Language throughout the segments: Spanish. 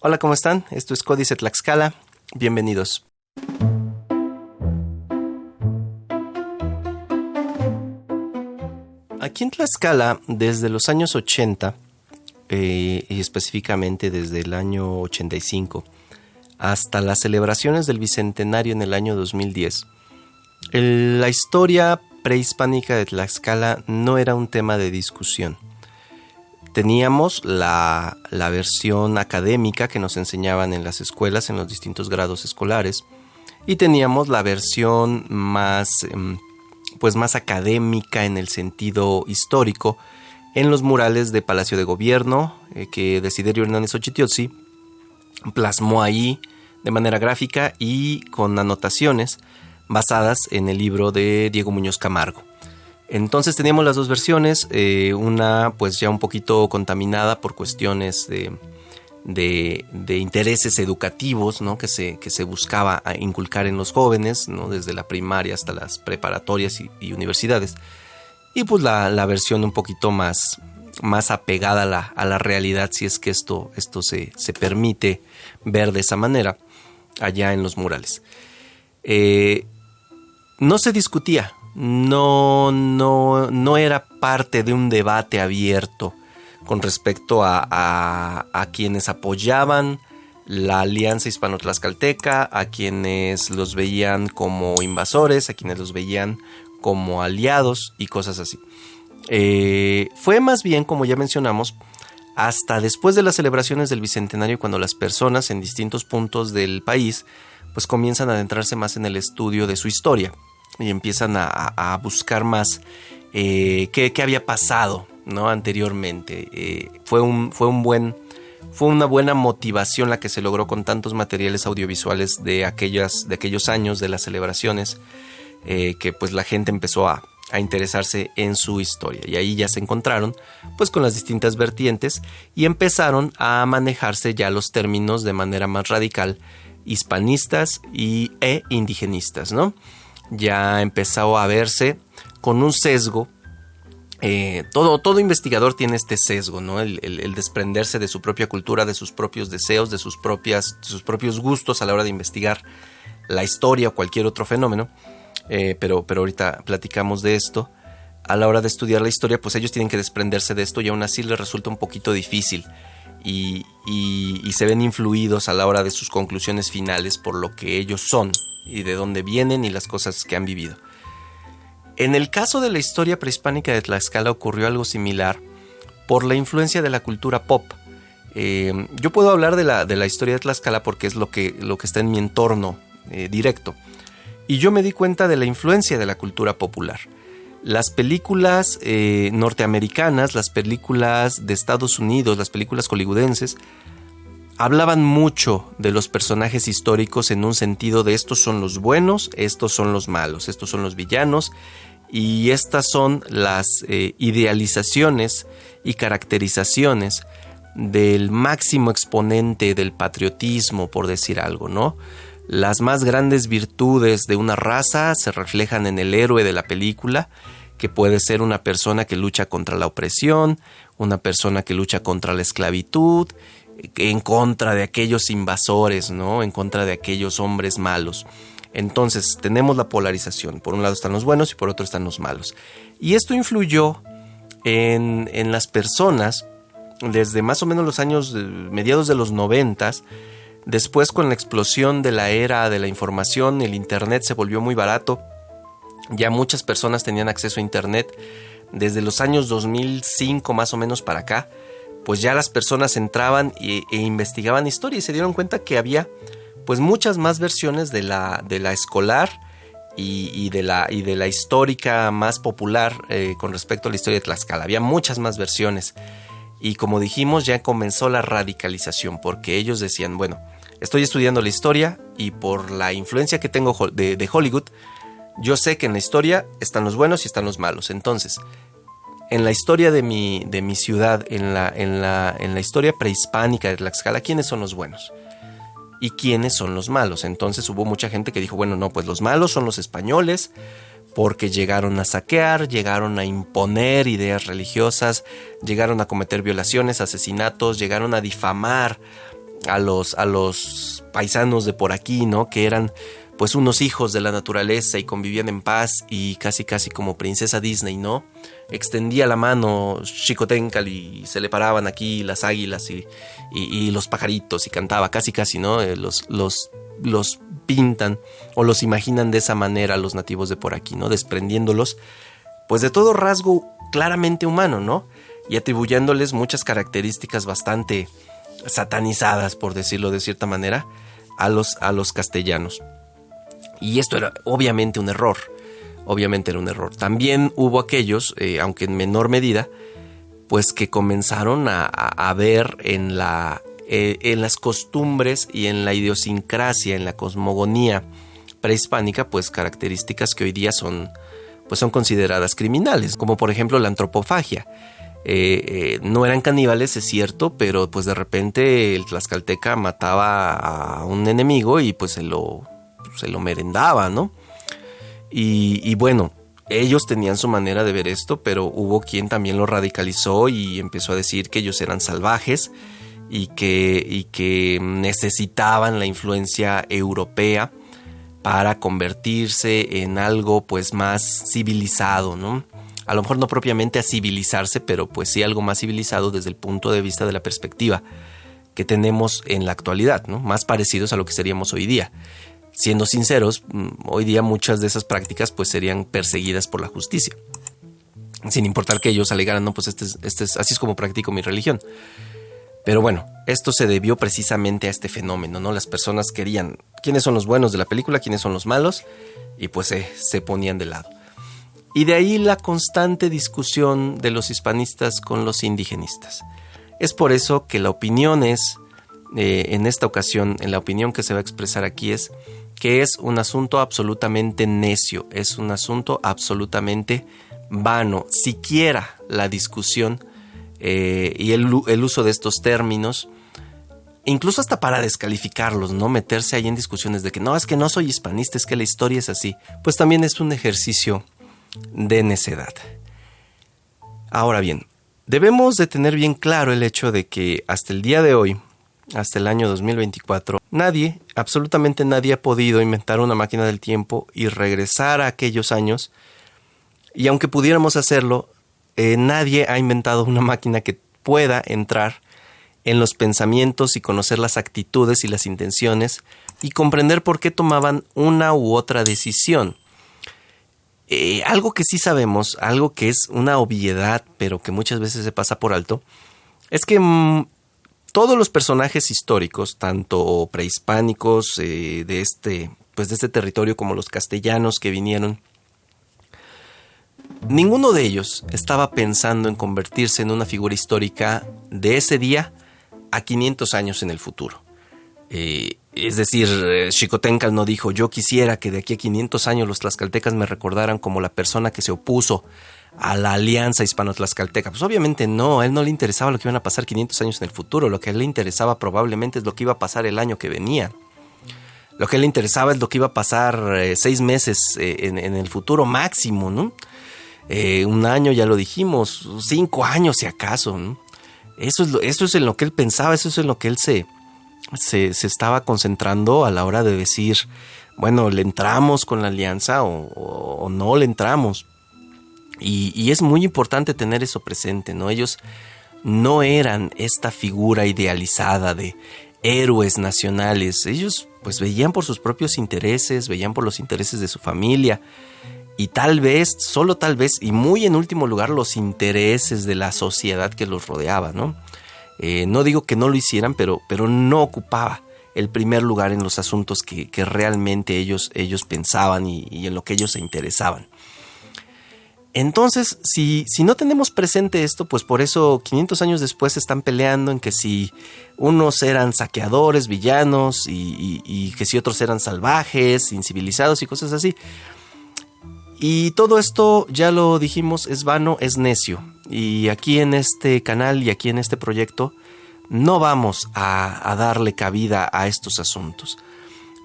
Hola, ¿cómo están? Esto es Códice Tlaxcala. Bienvenidos. Aquí en Tlaxcala, desde los años 80, y específicamente desde el año 85, hasta las celebraciones del Bicentenario en el año 2010, la historia prehispánica de Tlaxcala no era un tema de discusión. Teníamos la versión académica que nos enseñaban en las escuelas, en los distintos grados escolares, y teníamos la versión más académica en el sentido histórico, en los murales de Palacio de Gobierno, que Desiderio Hernández Ochitiotzi plasmó ahí de manera gráfica y con anotaciones basadas en el libro de Diego Muñoz Camargo. Entonces teníamos las dos versiones, una pues ya un poquito contaminada por cuestiones de intereses educativos, ¿no? que se buscaba inculcar en los jóvenes, ¿no? Desde la primaria hasta las preparatorias y universidades. Y pues la versión un poquito más apegada a la realidad, si es que esto se permite ver de esa manera allá en los murales. No se discutía. No era parte de un debate abierto con respecto a quienes apoyaban la alianza hispano-tlaxcalteca, a quienes los veían como invasores, a quienes los veían como aliados y cosas así. Fue más bien, como ya mencionamos, hasta después de las celebraciones del Bicentenario, cuando las personas en distintos puntos del país pues comienzan a adentrarse más en el estudio de su historia y empiezan a buscar más qué había pasado, ¿no? Anteriormente. Fue una buena motivación la que se logró con tantos materiales audiovisuales de aquellos años de las celebraciones, que pues la gente empezó a interesarse en su historia, y ahí ya se encontraron pues con las distintas vertientes y empezaron a manejarse ya los términos de manera más radical, hispanistas e indigenistas, ¿no? Ya empezó a verse con un sesgo. Todo investigador tiene este sesgo, ¿no? El desprenderse de su propia cultura, de sus propios deseos, de sus propios gustos a la hora de investigar la historia o cualquier otro fenómeno. Pero ahorita platicamos de esto. A la hora de estudiar la historia, pues ellos tienen que desprenderse de esto y aún así les resulta un poquito difícil. Y se ven influidos a la hora de sus conclusiones finales por lo que ellos son y de dónde vienen y las cosas que han vivido. En el caso de la historia prehispánica de Tlaxcala ocurrió algo similar por la influencia de la cultura pop. Yo puedo hablar de la historia de Tlaxcala porque es lo que está en mi entorno directo. Y yo me di cuenta de la influencia de la cultura popular. Las películas norteamericanas, las películas de Estados Unidos, las películas hollywoodenses, hablaban mucho de los personajes históricos en un sentido de estos son los buenos, estos son los malos, estos son los villanos, y estas son las idealizaciones y caracterizaciones del máximo exponente del patriotismo, por decir algo, ¿no? Las más grandes virtudes de una raza se reflejan en el héroe de la película, que puede ser una persona que lucha contra la opresión, una persona que lucha contra la esclavitud, en contra de aquellos invasores, ¿no? En contra de aquellos hombres malos. Entonces tenemos la polarización. Por un lado están los buenos y por otro están los malos. Y esto influyó en las personas desde más o menos los años mediados de los 90s. Después, con la explosión de la era de la información, el internet se volvió muy barato. Ya muchas personas tenían acceso a internet desde los años 2005 más o menos para acá. Pues ya las personas entraban e investigaban historia y se dieron cuenta que había pues muchas más versiones de la escolar y de la histórica más popular con respecto a la historia de Tlaxcala. Había muchas más versiones. Y como dijimos, ya comenzó la radicalización, porque ellos decían, bueno, estoy estudiando la historia y por la influencia que tengo de Hollywood, yo sé que en la historia están los buenos y están los malos. Entonces, en la historia de mi ciudad, en la historia prehispánica de Tlaxcala, ¿quiénes son los buenos? ¿Y quiénes son los malos? Entonces hubo mucha gente que dijo, bueno, no, pues los malos son los españoles, porque llegaron a saquear, llegaron a imponer ideas religiosas, llegaron a cometer violaciones, asesinatos, llegaron a difamar a los paisanos de por aquí, ¿no? Que eran pues unos hijos de la naturaleza y convivían en paz y casi como princesa Disney, ¿no? Extendía la mano Xicoténcatl y se le paraban aquí las águilas y los pajaritos y cantaba casi, ¿no? Los pintan o los imaginan de esa manera los nativos de por aquí, ¿no? Desprendiéndolos pues de todo rasgo claramente humano, ¿no? Y atribuyéndoles muchas características bastante satanizadas, por decirlo de cierta manera, a los castellanos. Y esto era obviamente un error. Obviamente era un error. También hubo aquellos, aunque en menor medida, pues que comenzaron a ver en las costumbres y en la idiosincrasia, en la cosmogonía prehispánica, pues características que hoy día son consideradas criminales, como por ejemplo la antropofagia. No eran caníbales, es cierto, pero pues de repente el tlaxcalteca mataba a un enemigo y pues se lo merendaba, ¿no? Y bueno, ellos tenían su manera de ver esto, pero hubo quien también lo radicalizó y empezó a decir que ellos eran salvajes y que necesitaban la influencia europea para convertirse en algo pues más civilizado, ¿no? A lo mejor no propiamente a civilizarse, pero pues sí algo más civilizado desde el punto de vista de la perspectiva que tenemos en la actualidad, ¿no? Más parecidos a lo que seríamos hoy día. Siendo sinceros, hoy día muchas de esas prácticas pues serían perseguidas por la justicia, sin importar que ellos alegaran, no, pues así es como practico mi religión. Pero bueno, esto se debió precisamente a este fenómeno, ¿no? Las personas querían quiénes son los buenos de la película, quiénes son los malos, y pues se ponían de lado. Y de ahí la constante discusión de los hispanistas con los indigenistas. Es por eso que la opinión es, en esta ocasión, en la opinión que se va a expresar aquí es que es un asunto absolutamente necio, es un asunto absolutamente vano, siquiera la discusión y el uso de estos términos, incluso hasta para descalificarlos, no meterse ahí en discusiones de que no, es que no soy hispanista, es que la historia es así, pues también es un ejercicio de necedad. Ahora bien, debemos de tener bien claro el hecho de que hasta el día de hoy, hasta el año 2024, nadie, absolutamente nadie ha podido inventar una máquina del tiempo y regresar a aquellos años, y aunque pudiéramos hacerlo, nadie ha inventado una máquina que pueda entrar en los pensamientos y conocer las actitudes y las intenciones y comprender por qué tomaban una u otra decisión. Algo que sí sabemos, algo que es una obviedad, pero que muchas veces se pasa por alto, es que todos los personajes históricos, tanto prehispánicos de este territorio como los castellanos que vinieron, ninguno de ellos estaba pensando en convertirse en una figura histórica de ese día a 500 años en el futuro. Es decir, Xicoténcatl no dijo, yo quisiera que de aquí a 500 años los tlaxcaltecas me recordaran como la persona que se opuso a la alianza hispano-tlaxcalteca. Pues obviamente no, a él no le interesaba lo que iban a pasar 500 años en el futuro, lo que a él le interesaba probablemente es lo que iba a pasar el año que venía. Lo que a él le interesaba es lo que iba a pasar 6 meses en el futuro máximo, ¿no? Un año, ya lo dijimos, 5 años si acaso, ¿no? Eso es en lo que él pensaba, eso es en lo que él se estaba concentrando a la hora de decir, bueno, ¿le entramos con la alianza o no le entramos? Y es muy importante tener eso presente, ¿no? Ellos no eran esta figura idealizada de héroes nacionales. Ellos pues veían por sus propios intereses, veían por los intereses de su familia y tal vez, solo tal vez, y muy en último lugar, los intereses de la sociedad que los rodeaba, ¿no? No digo que no lo hicieran, pero no ocupaba el primer lugar en los asuntos que realmente ellos pensaban y en lo que ellos se interesaban. Entonces, si no tenemos presente esto, pues por eso 500 años después se están peleando en que si unos eran saqueadores, villanos, y que si otros eran salvajes, incivilizados y cosas así. Y todo esto, ya lo dijimos, es vano, es necio. Y aquí en este canal y aquí en este proyecto no vamos a darle cabida a estos asuntos.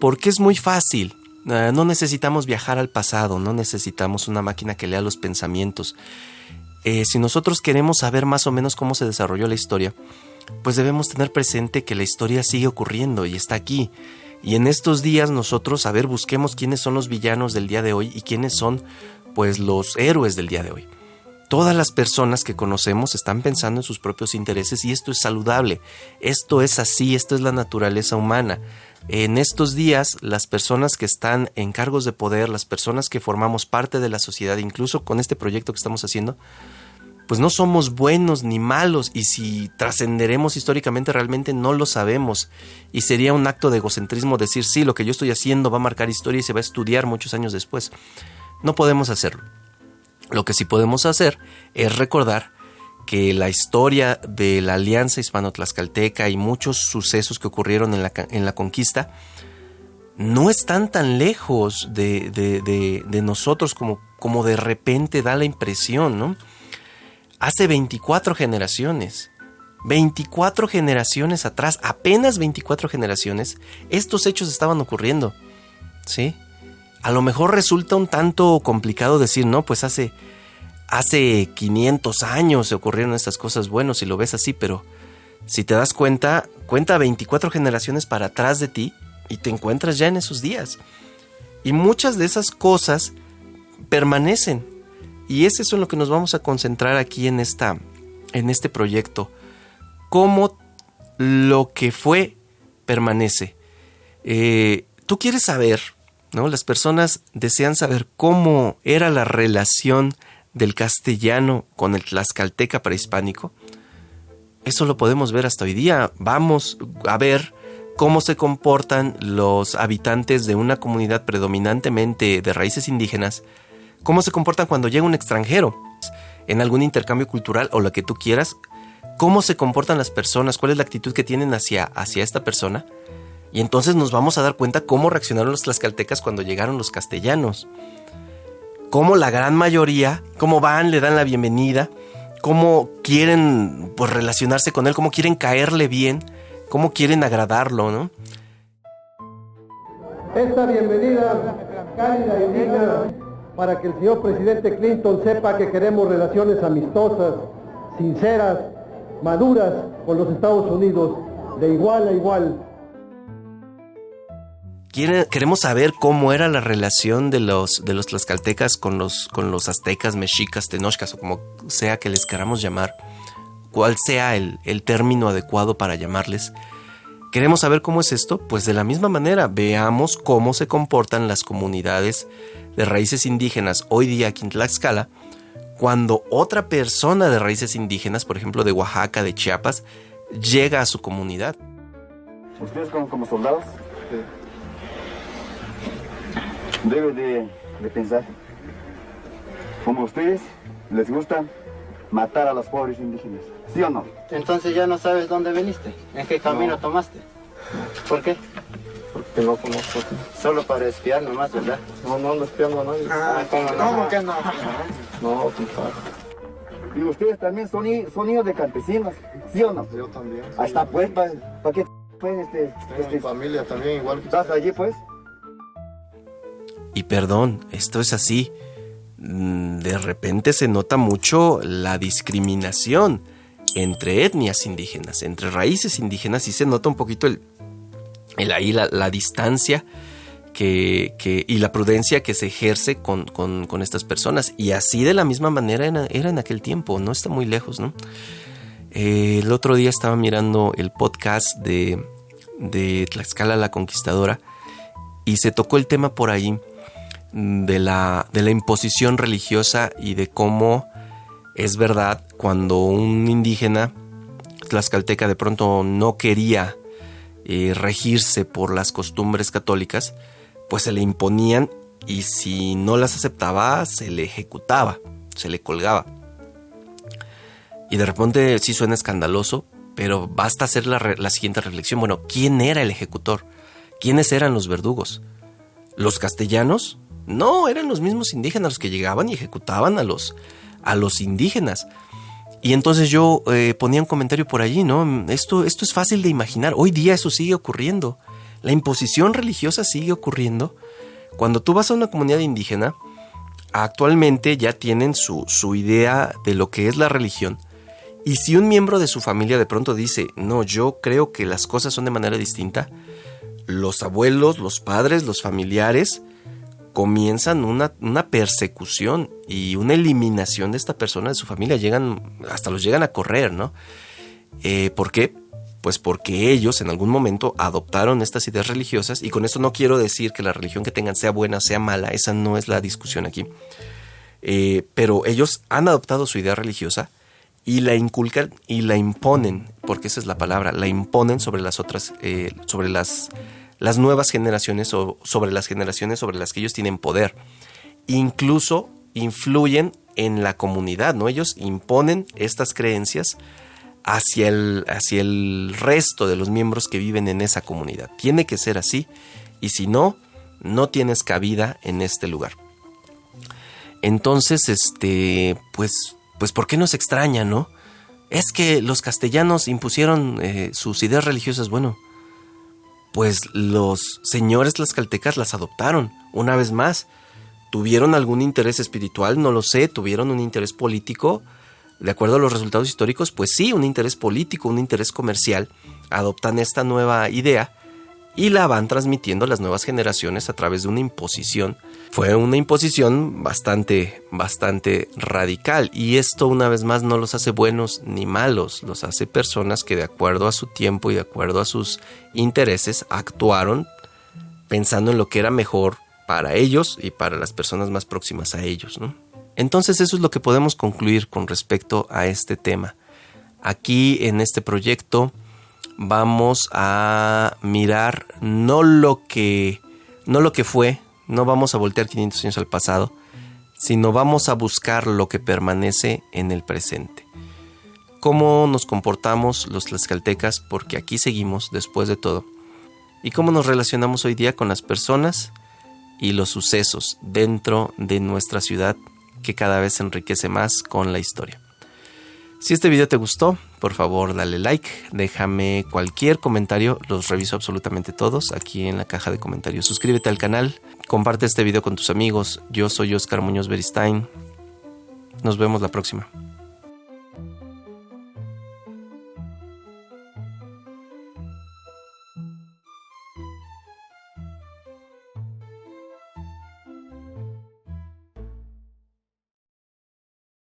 Porque es muy fácil. No necesitamos viajar al pasado, no necesitamos una máquina que lea los pensamientos. Si nosotros queremos saber más o menos cómo se desarrolló la historia, pues debemos tener presente que la historia sigue ocurriendo y está aquí. Y en estos días nosotros, busquemos quiénes son los villanos del día de hoy y quiénes son, pues, los héroes del día de hoy. Todas las personas que conocemos están pensando en sus propios intereses y esto es saludable. Esto es así, esto es la naturaleza humana. En estos días, las personas que están en cargos de poder, las personas que formamos parte de la sociedad, incluso con este proyecto que estamos haciendo, pues no somos buenos ni malos, y si trascenderemos históricamente realmente no lo sabemos, y sería un acto de egocentrismo decir sí, lo que yo estoy haciendo va a marcar historia y se va a estudiar muchos años después. No podemos hacerlo. Lo que sí podemos hacer es recordar que la historia de la Alianza Hispano-Tlaxcalteca y muchos sucesos que ocurrieron en la conquista no están tan lejos de nosotros como de repente da la impresión, ¿no? Hace 24 generaciones atrás, apenas 24 generaciones, estos hechos estaban ocurriendo, ¿sí? A lo mejor resulta un tanto complicado decir, no, pues hace 500 años se ocurrieron estas cosas. Bueno, si lo ves así, pero si te das cuenta 24 generaciones para atrás de ti y te encuentras ya en esos días. Y muchas de esas cosas permanecen. Y es eso en lo que nos vamos a concentrar aquí en este proyecto. Cómo lo que fue permanece. Tú quieres saber, ¿no? Las personas desean saber cómo era la relación del castellano con el tlaxcalteca prehispánico. Eso lo podemos ver hasta hoy día. Vamos a ver cómo se comportan los habitantes de una comunidad predominantemente de raíces indígenas, cómo se comportan cuando llega un extranjero en algún intercambio cultural o lo que tú quieras, cómo se comportan las personas, cuál es la actitud que tienen hacia esta persona. Y entonces nos vamos a dar cuenta cómo reaccionaron los tlaxcaltecas cuando llegaron los castellanos. Cómo la gran mayoría, cómo van, le dan la bienvenida, cómo quieren, pues, relacionarse con él, cómo quieren caerle bien, cómo quieren agradarlo, ¿no? Esta bienvenida cálida y digna para que el señor presidente Clinton sepa que queremos relaciones amistosas, sinceras, maduras con los Estados Unidos, de igual a igual. Queremos saber cómo era la relación de los tlaxcaltecas con los aztecas, mexicas, tenochcas o como sea que les queramos llamar, cuál sea el término adecuado para llamarles. ¿Queremos saber cómo es esto? Pues de la misma manera, veamos cómo se comportan las comunidades de raíces indígenas hoy día aquí en Tlaxcala, cuando otra persona de raíces indígenas, por ejemplo de Oaxaca, de Chiapas, llega a su comunidad. ¿Ustedes como soldados? Sí. Debe de pensar, como ustedes les gusta matar a los pobres indígenas, ¿sí o no? Entonces ya no sabes dónde viniste, en qué camino tomaste. ¿Por qué? Porque no conozco. Solo para espiar nomás, ¿verdad? No ando espiando a nadie. ¿Cómo que no? No, compadre. Y ustedes también son hijos de campesinos, ¿sí o no? Yo también. Ahí está, pues, ¿para qué? Pues, Tengo mi familia también, igual que ¿estás allí, pues? Y perdón, esto es así. De repente se nota mucho la discriminación entre etnias indígenas, entre raíces indígenas, y se nota un poquito la distancia y la prudencia que se ejerce con estas personas. Y así de la misma manera era en aquel tiempo, no está muy lejos, ¿no? El otro día estaba mirando el podcast de Tlaxcala la Conquistadora y se tocó el tema por ahí de la imposición religiosa y de cómo es verdad cuando un indígena tlaxcalteca de pronto no quería regirse por las costumbres católicas, pues se le imponían y si no las aceptaba se le ejecutaba, se le colgaba. Y de repente sí suena escandaloso, pero basta hacer la siguiente reflexión. Bueno, ¿quién era el ejecutor? ¿Quiénes eran los verdugos? ¿Los castellanos? No, eran los mismos indígenas los que llegaban y ejecutaban a los indígenas. Y entonces yo ponía un comentario por allí, ¿no? Esto es fácil de imaginar. Hoy día eso sigue ocurriendo. La imposición religiosa sigue ocurriendo. Cuando tú vas a una comunidad indígena, actualmente ya tienen su idea de lo que es la religión. Y si un miembro de su familia de pronto dice, no, yo creo que las cosas son de manera distinta, los abuelos, los padres, los familiares comienzan una persecución y una eliminación de esta persona de su familia. Hasta los llegan a correr, ¿no? ¿Por qué? Pues porque ellos en algún momento adoptaron estas ideas religiosas, y con esto no quiero decir que la religión que tengan sea buena, sea mala, esa no es la discusión aquí. Pero ellos han adoptado su idea religiosa y la inculcan y la imponen, porque esa es la palabra, la imponen sobre las otras, sobre las nuevas generaciones o sobre las generaciones sobre las que ellos tienen poder. Incluso influyen en la comunidad, ¿no? Ellos imponen estas creencias hacia el resto de los miembros que viven en esa comunidad. Tiene que ser así, y si no, no tienes cabida en este lugar. Entonces, pues ¿por qué nos extraña, no? Es que los castellanos impusieron sus ideas religiosas. Bueno, pues los señores tlaxcaltecas las adoptaron. Una vez más, ¿tuvieron algún interés espiritual? No lo sé. ¿Tuvieron un interés político? De acuerdo a los resultados históricos, pues sí, un interés político, un interés comercial. Adoptan esta nueva idea y la van transmitiendo a las nuevas generaciones a través de una imposición. Fue una imposición bastante radical, y esto una vez más no los hace buenos ni malos, los hace personas que de acuerdo a su tiempo y de acuerdo a sus intereses actuaron pensando en lo que era mejor para ellos y para las personas más próximas a ellos, ¿no? Entonces eso es lo que podemos concluir con respecto a este tema. Aquí en este proyecto vamos a mirar no lo que fue, no vamos a voltear 500 años al pasado, sino vamos a buscar lo que permanece en el presente. Cómo nos comportamos los tlaxcaltecas, porque aquí seguimos después de todo, y cómo nos relacionamos hoy día con las personas y los sucesos dentro de nuestra ciudad, que cada vez se enriquece más con la historia. Si este video te gustó, por favor dale like, déjame cualquier comentario, los reviso absolutamente todos aquí en la caja de comentarios. Suscríbete al canal, comparte este video con tus amigos. Yo soy Oscar Muñoz Beristain. Nos vemos la próxima.